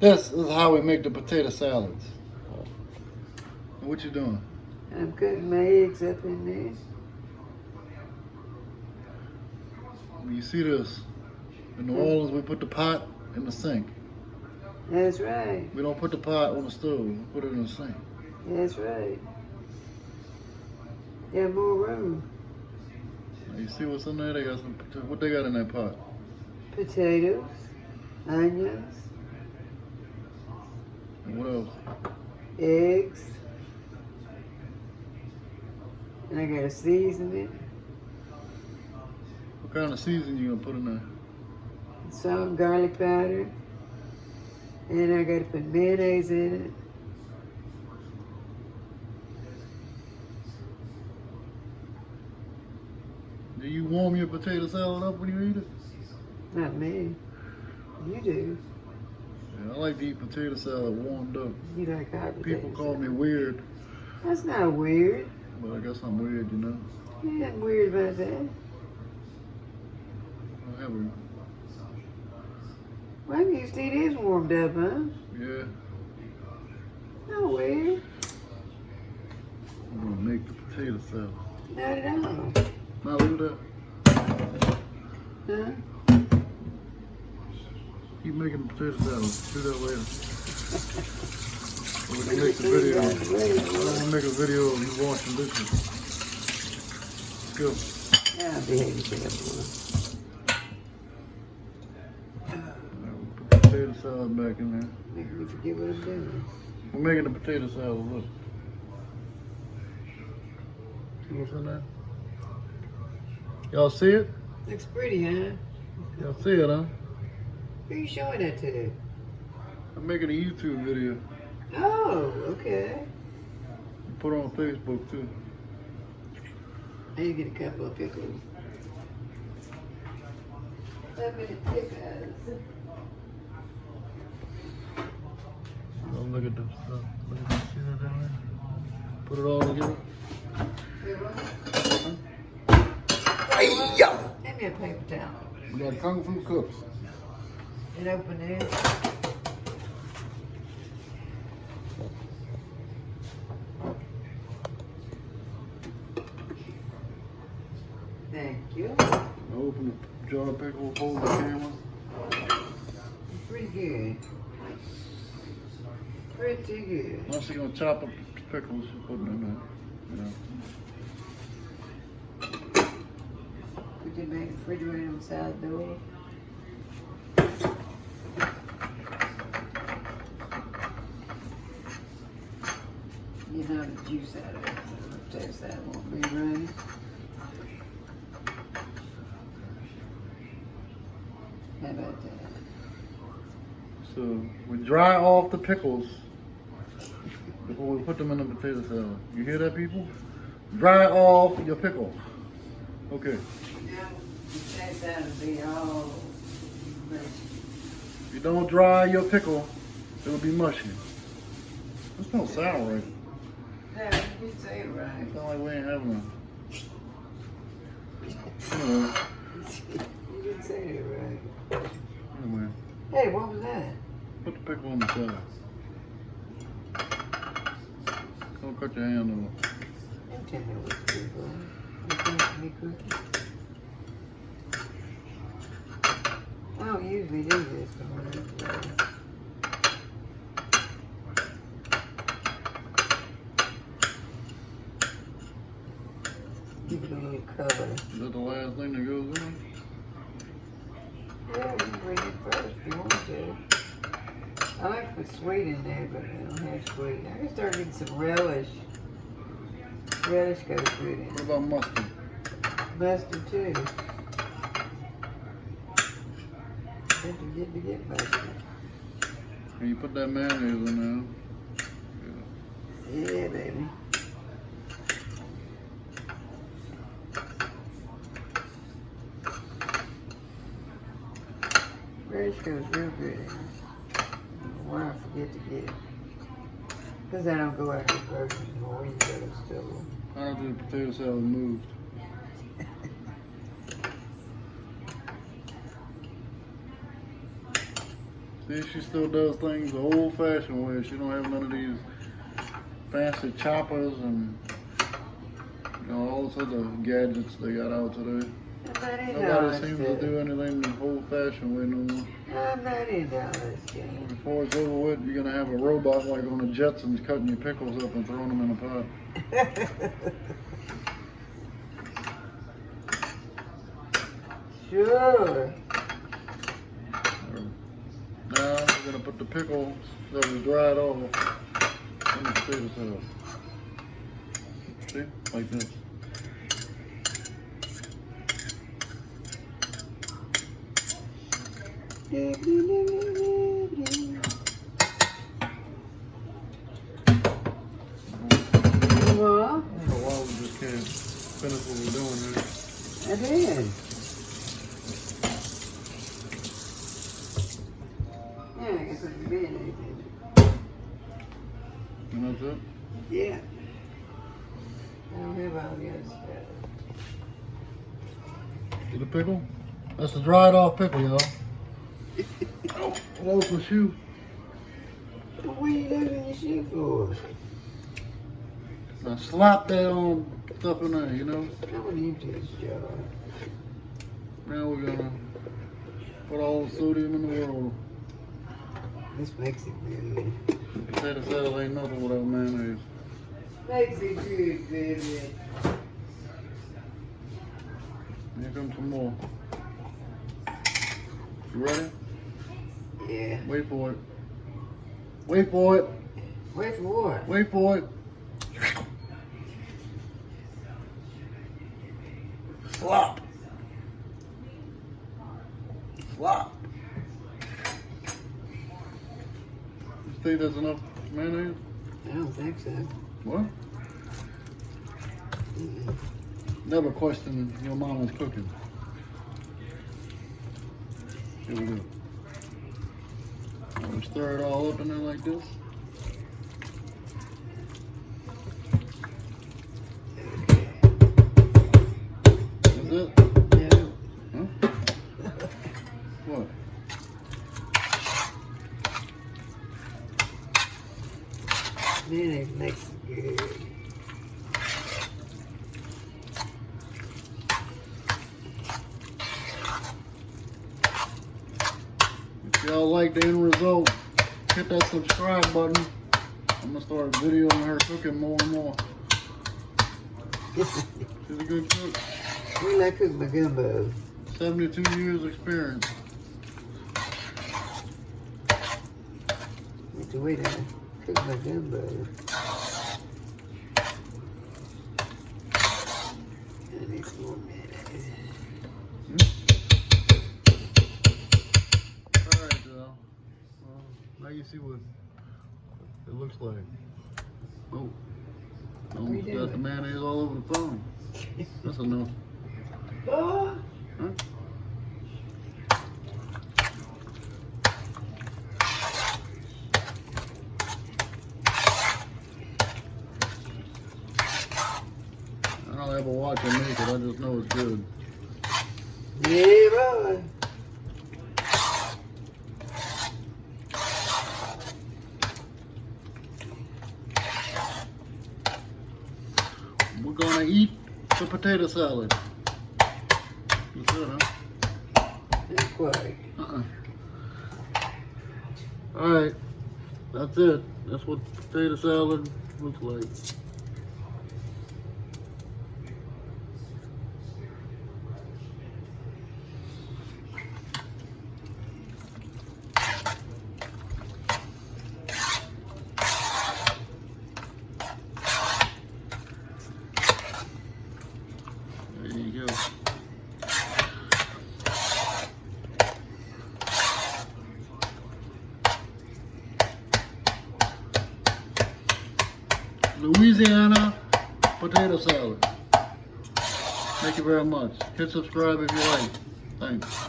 This is how we make the potato salads. What you doing? I'm cutting my eggs up in there. You see this? In New Orleans, we put the pot in the sink. That's right. We don't put the pot on the stove. We put it in the sink. That's right. Got more room. Now you see what's in there? They got some. What they got in that pot? Potatoes, onions, And what else? eggs. And I gotta season it. What kind of seasoning you gonna put in there? Some garlic powder. And I gotta put mayonnaise in it. Do you warm your potato salad up when you eat it? Not me. You do. Yeah, I like to eat potato salad warmed up. You like hot potatoes. People call me weird, That's not weird. but I guess I'm weird, you know. You ain't weird about that. I have a, Well, I'm used to eat his warmed up, huh? yeah, No weird. I'm gonna make the potato salad. Not at all. Now look at that. Huh? Keep making the potato salad. Do that later. We're gonna make the video. I'm gonna make a video of you washing dishes. Let's go. I'll behave yourself. Put the potato salad back in there. Make me forget what I'm doing. We're making the potato salad. Look. See what's in there? Y'all see it? Looks pretty, huh? Y'all see it, huh? Who are you showing that to? I'm making a YouTube video. Oh, okay. Put it on Facebook too. I need to get a couple of pickles. How many pickles? Oh, look at this stuff. Look at this. See that down there? Put it all together. Hey, yo! Hand me a paper towel. We got Kung Fu cups. And open it. Thank you. I open the jar of pickles, hold the camera. Pretty good. Pretty good. Once you're gonna chop up the pickles, you put them in there. You know. Put them back in the refrigerator on the side door. You know the juice out of it, so the potato salad won't be running. How about that? So we dry off the pickles before we put them in the potato salad. You hear that, people? Dry off your pickles. Okay. Now, the potato salad will be all mushy. If you don't dry your pickle, it'll be mushy. This don't sound right. No, you didn't say it right. It sound like we ain't having none. Anyway, You didn't say it right. anyway, Hey, what was that? put the pickle on the side. Don't cut your hand off. Don't tell me what to do, boy. You think me cooking? I don't usually do this, but when I do. Give it a little color. Is that the last thing that goes in? Yeah, you can bring it first if you want to. I like to put sweet in there, but I don't have sweet. I can start getting some relish. Relish goes good in. What about mustard? Mustard too. Don't forget to get mustard. Can you put that mayonnaise in there? Yeah, baby. Relish goes real good in. Why I forget to get it. Because I don't go out to the grocery store. You go to the store. How did the potato salad moved? See, she still does things the old-fashioned way. She don't have none of these fancy choppers and all this other gadgets they got out today. Nobody seems to do anything the old-fashioned way no more. I'm not into all this game. Before it's over with, you're gonna have a robot like on the Jetsons cutting your pickles up and throwing them in a pot. Sure. Now we're gonna put the pickles that we dried off in the potato salad. See, like this. Well, I don't know why we just can't finish what we're doing here. I did. Yeah, I guess it's mayonnaise in it. And that's it? Yeah. I don't have all the other stuff. See the pickle? That's the dried off pickle, y'all. Oh, what else was you? What are you leaving your shoe for? Now slap that stuff in there, you know? I want to empty this jar. Now we're gonna put all the sodium in the world. This makes it good. Potato salad ain't nothing without mayonnaise. Makes it good, baby. Here comes some more. You ready? Yeah. Wait for it. Wait for it. Wait for what? Wait for it. Slop. Slop. You think that's enough mayonnaise? I don't think so. What? Mm-mm. Never question your mama's cooking. Here we go. I'm gonna stir it all up in there like this. That's it? No. Huh? What? Mayonnaise makes it good. If y'all like the end result, hit that subscribe button. I'm gonna start videoing her cooking more and more. She's a good cook. We like cook my gumbo. 72 years experience. Need to wait on cook my gumbo. I need some more mayonnaise. Alright, well, now you see what it looks like. Oh, almost got the mayonnaise all over the phone. That's enough. Oh! Huh? I don't ever watch her make it, I just know it's good. Yeah, boy. We're gonna eat the potato salad. That's it, huh? Not quite. Alright, that's it. That's what potato salad looks like. There you go. Louisiana potato salad. Thank you very much. Hit subscribe if you like. Thanks.